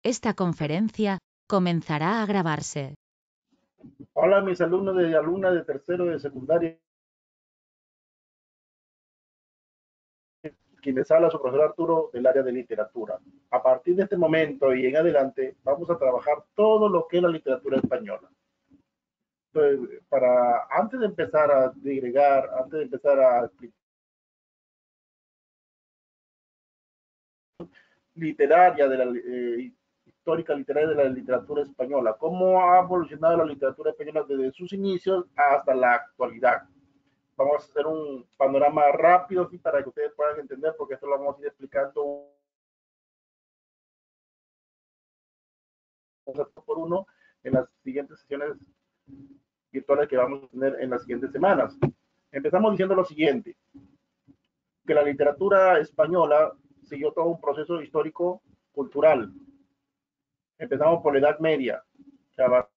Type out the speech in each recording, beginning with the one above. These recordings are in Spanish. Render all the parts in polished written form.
Esta conferencia comenzará a grabarse. Hola, mis alumnos y alumnas de tercero de secundaria. Quien les habla, su profesor Arturo, del área de literatura. A partir de este momento y en adelante, vamos a trabajar todo lo que es la literatura española. Entonces, antes de empezar a digregar, antes de empezar a explicar literaria de la histórica literaria de la literatura española, cómo ha evolucionado la literatura española desde sus inicios hasta la actualidad. Vamos a hacer un panorama rápido ¿sí? Para que ustedes puedan entender, porque esto lo vamos a ir explicando por uno en las siguientes sesiones virtuales que vamos a tener en las siguientes semanas. Empezamos diciendo lo siguiente, que la literatura española siguió todo un proceso histórico cultural. Empezamos por la Edad Media, que abarca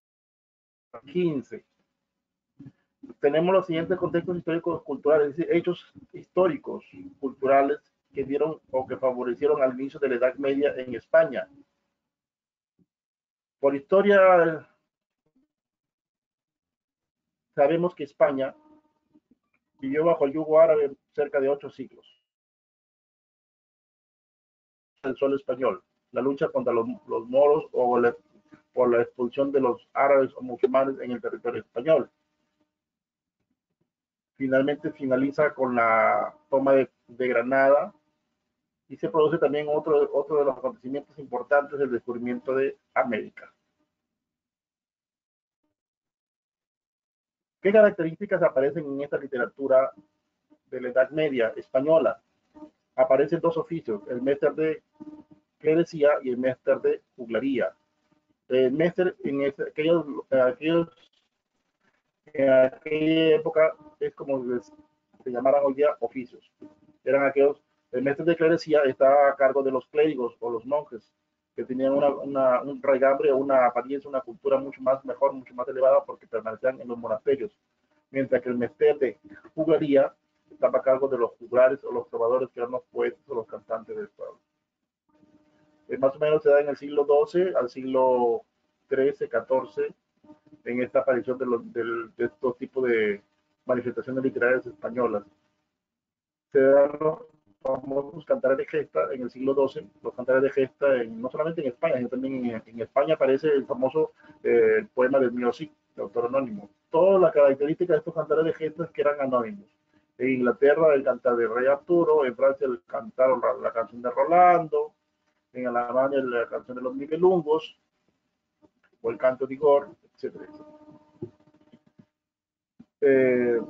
15. Tenemos los siguientes contextos históricos culturales, es decir, hechos históricos culturales que dieron o que favorecieron al inicio de la Edad Media en España. Por historia, sabemos que España vivió bajo el yugo árabe cerca de 8 siglos. El sol español, la lucha contra los moros o por la expulsión de los árabes o musulmanes en el territorio español. Finalmente finaliza con la toma de Granada y se produce también otro de los acontecimientos importantes, el descubrimiento de América. ¿Qué características aparecen en esta literatura de la Edad Media española? Aparecen dos oficios, el máster de clerecía y el máster de juglaría. El máster en aquella época es como se llamaran hoy día oficios. Eran aquellos, el máster de clerecía estaba a cargo de los clérigos o los monjes, que tenían un raigambre, una apariencia, una cultura mucho más mejor, mucho más elevada porque permanecían en los monasterios. Mientras que el máster de juglaría estaba a cargo de los juglares o los trovadores, que eran los poetas o los cantantes del pueblo. Más o menos se da en el siglo XII al siglo XIII, XIV, en esta aparición de estos tipos de manifestaciones literarias españolas. Se dan los famosos cantares de gesta en el siglo XII, los cantares de gesta no solamente en España, sino también en España aparece el famoso poema del Mío Cid, de autor anónimo. Todas las características de estos cantares de gesta es que eran anónimos. En Inglaterra el cantar del Rey Arturo, en Francia el cantar la canción de Rolando, en Alemania la canción de los Nibelungos, o el canto de Igor, etcétera, etcétera.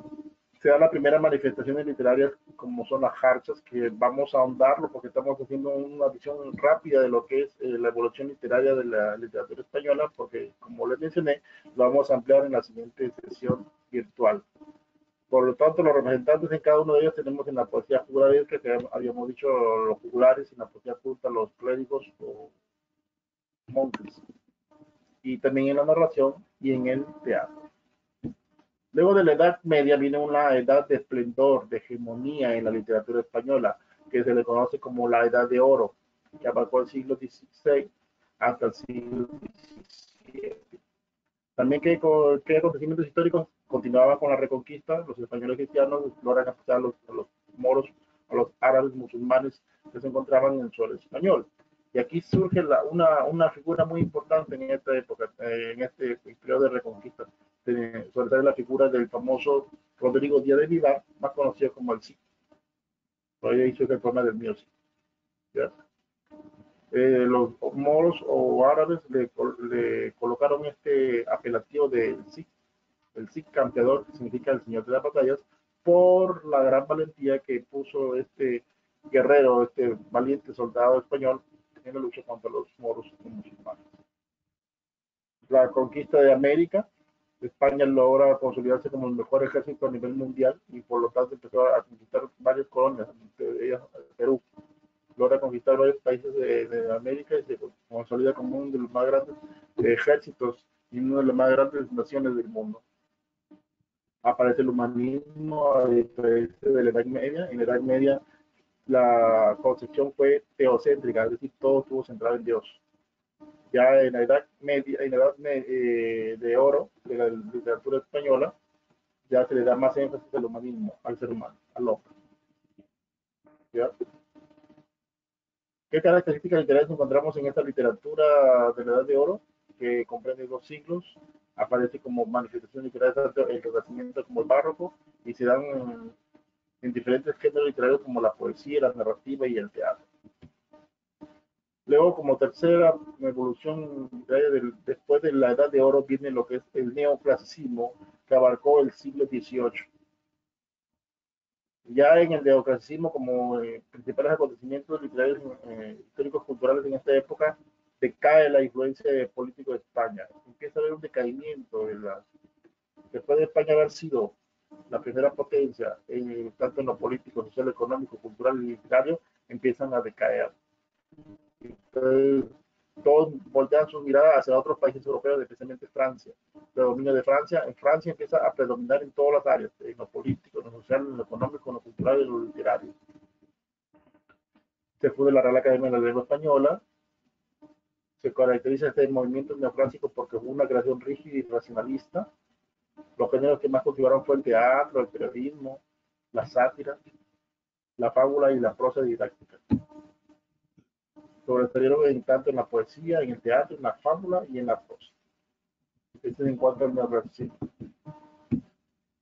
Se da la primera manifestaciones literarias como son las jarchas, que vamos a ahondarlo porque estamos haciendo una visión rápida de lo que es la evolución literaria de la literatura española, porque como les mencioné, lo vamos a ampliar en la siguiente sesión virtual. Por lo tanto, los representantes en cada uno de ellos tenemos en la poesía juglar, que habíamos dicho los juglares, en la poesía culta los clérigos o monjes, y también en la narración y en el teatro. Luego de la Edad Media viene una edad de esplendor, de hegemonía en la literatura española, que se le conoce como la Edad de Oro, que abarcó el siglo XVI hasta el siglo XVII. También que acontecimientos históricos continuaban con la Reconquista, los españoles cristianos logran capturar a los moros, a los árabes musulmanes que se encontraban en el suelo español. Y aquí surge una figura muy importante en esta época, en este periodo de Reconquista, sobre todo la figura del famoso Rodrigo Díaz de Vivar, más conocido como el Cid. Por ahí hizo el poema del mío Cid. Los moros o árabes le colocaron este apelativo del Cid, el Cid campeador, que significa el señor de las batallas, por la gran valentía que puso este guerrero, este valiente soldado español en la lucha contra los moros y musulmanes. La conquista de América, España logra consolidarse como el mejor ejército a nivel mundial y por lo tanto empezó a conquistar varias colonias, entre ellas Perú. Logra conquistar varios países de América y se consolida como uno de los más grandes ejércitos y una de las más grandes naciones del mundo. Aparece el humanismo a diferencia de la Edad Media. En la Edad Media la concepción fue teocéntrica, es decir, todo estuvo centrado en Dios. Ya en la Edad Media, en la Edad de Oro de la literatura española, ya se le da más énfasis al humanismo, al ser humano, al hombre. ¿Ya? ¿Qué características literarias encontramos en esta literatura de la Edad de Oro, que comprende dos siglos? Aparece como manifestación literaria tanto el Renacimiento como el Barroco, y se dan en diferentes géneros literarios como la poesía, la narrativa y el teatro. Luego, como tercera evolución literaria después de la Edad de Oro, viene lo que es el neoclasicismo, que abarcó el siglo XVIII. Ya en el neoclasicismo, como principales acontecimientos literarios históricos culturales en esta época, decae la influencia de políticos de España. Empieza a haber un decaimiento después de España haber sido la primera potencia, tanto en lo político, social, económico, cultural y literario, empiezan a decaer. Entonces, todos voltean sus miradas hacia otros países europeos, especialmente Francia. Predominio de Francia. En Francia empieza a predominar en todas las áreas, en lo político, en lo social, en lo económico, en lo cultural y en lo literario. Se fue de la Real Academia de la Lengua Española. Se caracteriza este movimiento neoclásico porque hubo una creación rígida y racionalista. Los géneros que más cultivaron fue el teatro, el periodismo, la sátira, la fábula y la prosa didáctica. Sobresalieron tanto en la poesía, en el teatro, en la fábula y en la prosa. Este es en cuanto al neoclasicismo.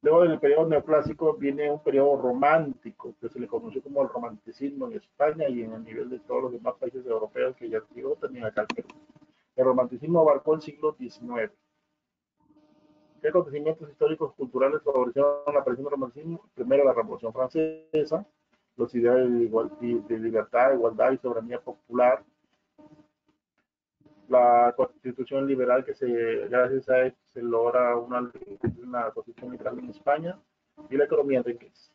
Luego del periodo neoclásico viene un periodo romántico, que se le conoció como el romanticismo en España y en el nivel de todos los demás países europeos que ya llegó también acá al Perú. El romanticismo abarcó el siglo XIX. ¿Qué acontecimientos históricos culturales favorecieron la aparición del romanticismo? Primero, la Revolución Francesa, los ideales de libertad, igualdad y soberanía popular, la constitución liberal que gracias a esto se logra una constitución liberal en España, y la economía en crisis.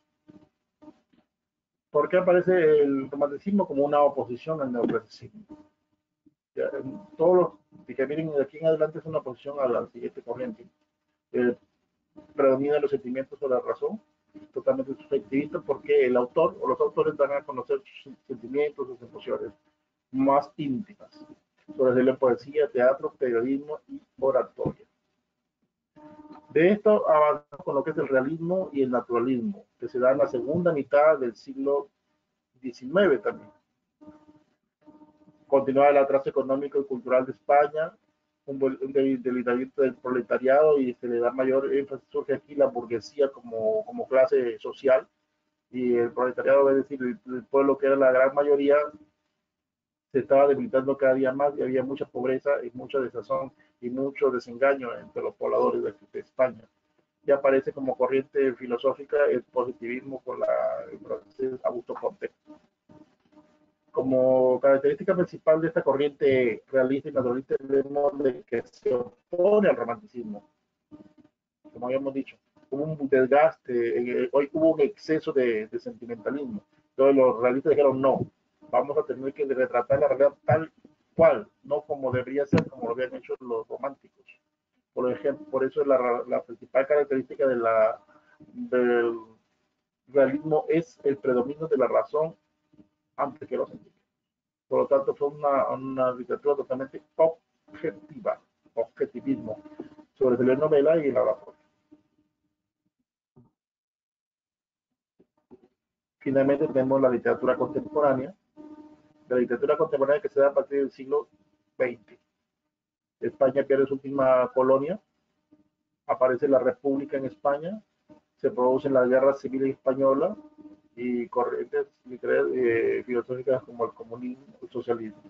¿Por qué aparece el romanticismo como una oposición al neoclasicismo? Ya, todos los que vienen de aquí en adelante es una oposición a la siguiente corriente. Predominan los sentimientos sobre la razón, totalmente subjetivista, porque el autor o los autores dan a conocer sus sentimientos, sus emociones más íntimas, sobre la poesía, teatro, periodismo y oratoria. De esto avanzamos con lo que es el realismo y el naturalismo, que se da en la segunda mitad del siglo XIX también. Continúa el atraso económico y cultural de España, un debilitamiento del proletariado, y se le da mayor énfasis, surge aquí la burguesía como clase social, y el proletariado, es decir, el pueblo que era la gran mayoría, se estaba debilitando cada día más, y había mucha pobreza y mucha desazón y mucho desengaño entre los pobladores de España. Ya aparece como corriente filosófica el positivismo con el francés Augusto Comte. Como característica principal de esta corriente realista y naturalista, vemos de que se opone al romanticismo. Como habíamos dicho, hubo un desgaste, hoy hubo un exceso de sentimentalismo. Entonces los realistas dijeron, no, vamos a tener que retratar la realidad tal cual, no como debería ser, como lo habían hecho los románticos. Por ejemplo, por eso la principal característica del realismo es el predominio de la razón antes que los sentimientos. Por lo tanto, fue una literatura totalmente objetiva, objetivismo, sobre telenovela y la oratoria. Finalmente tenemos la literatura contemporánea, que se da a partir del siglo XX. España pierde su última colonia, aparece la República en España, se producen las guerras civiles españolas y corrientes filosóficas como el comunismo y el socialismo.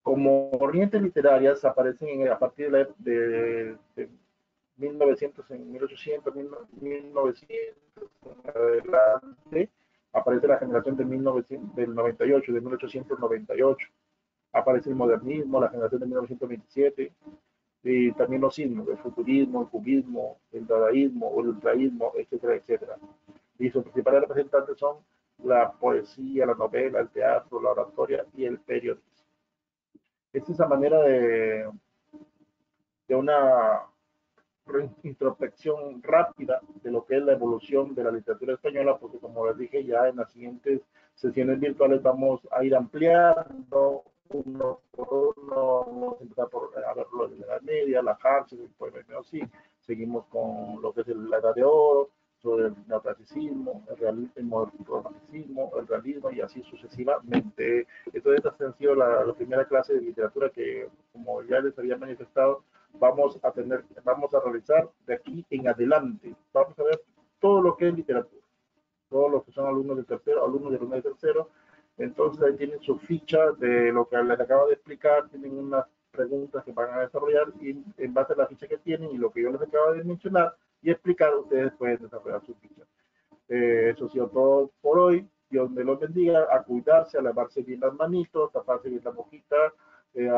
Como corrientes literarias aparecen a partir de 1900, en 1800, 1900 en adelante, aparece la generación de 1900, del 98, de 1898. Aparece el modernismo, la generación de 1927, y también los signos, el futurismo, el cubismo, el dadaísmo, el ultraísmo, etcétera, etcétera. Y sus principales representantes son la poesía, la novela, el teatro, la oratoria y el periodismo. Esta es la manera de una introspección rápida de lo que es la evolución de la literatura española, porque como les dije, ya en las siguientes sesiones virtuales vamos a ir ampliando uno por las Harches, el poema de Meosí, seguimos con lo que es la Edad de Oro, sobre el neoclasicismo, el romanticismo, el realismo y así sucesivamente. Entonces, esta ha sido la primera clase de literatura que, como ya les había manifestado, vamos a realizar de aquí en adelante. Vamos a ver todo lo que es literatura, todos los que son alumnos de tercero, alumnos de alumnos de tercero. Entonces ahí tienen su ficha de lo que les acabo de explicar, tienen unas preguntas que van a desarrollar y en base a la ficha que tienen y lo que yo les acabo de mencionar y explicar, ustedes pueden desarrollar su ficha. Eso ha sido todo por hoy. Dios me los bendiga, a cuidarse, a lavarse bien las manitos, taparse bien la boquita,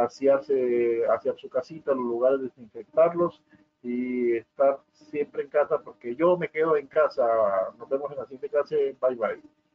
asear su casita, los lugares, desinfectarlos y estar siempre en casa, porque yo me quedo en casa. Nos vemos en la siguiente clase. Bye bye.